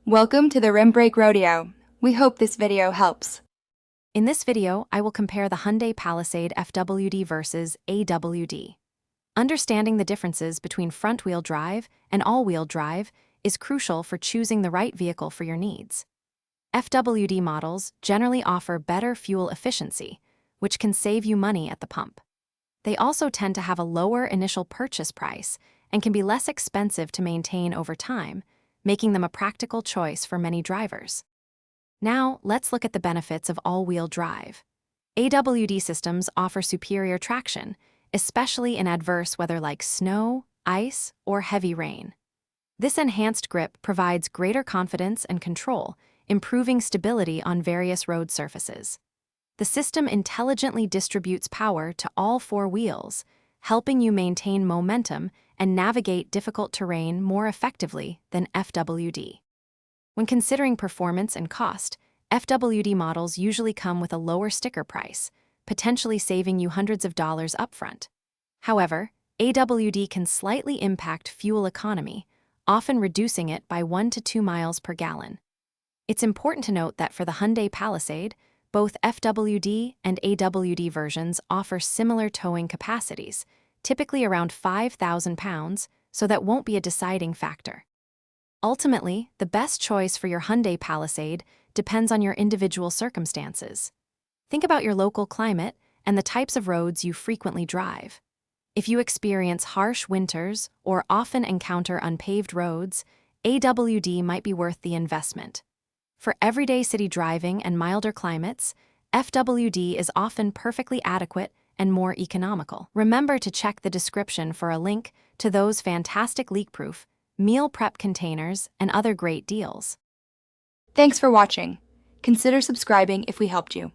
Welcome to the Rim Brake Rodeo. We hope this video helps. In this video, I will compare the Hyundai Palisade FWD versus AWD. Understanding the differences between front-wheel drive and all-wheel drive is crucial for choosing the right vehicle for your needs. FWD models generally offer better fuel efficiency, which can save you money at the pump. They also tend to have a lower initial purchase price and can be less expensive to maintain over time, making them a practical choice for many drivers. Now, let's look at the benefits of all-wheel drive. AWD systems offer superior traction, especially in adverse weather like snow, ice, or heavy rain. This enhanced grip provides greater confidence and control, improving stability on various road surfaces. The system intelligently distributes power to all four wheels, helping you maintain momentum and navigate difficult terrain more effectively than FWD. When considering performance and cost, FWD models usually come with a lower sticker price, potentially saving you hundreds of dollars upfront. However, AWD can slightly impact fuel economy, often reducing it by 1 to 2 miles per gallon. It's important to note that for the Hyundai Palisade, both FWD and AWD versions offer similar towing capacities, typically around 5,000 pounds, so that won't be a deciding factor. Ultimately, the best choice for your Hyundai Palisade depends on your individual circumstances. Think about your local climate and the types of roads you frequently drive. If you experience harsh winters or often encounter unpaved roads, AWD might be worth the investment. For everyday city driving and milder climates, FWD is often perfectly adequate and more economical. Remember to check the description for a link to those fantastic leak-proof, meal prep containers, and other great deals. Thanks for watching. Consider subscribing if we helped you.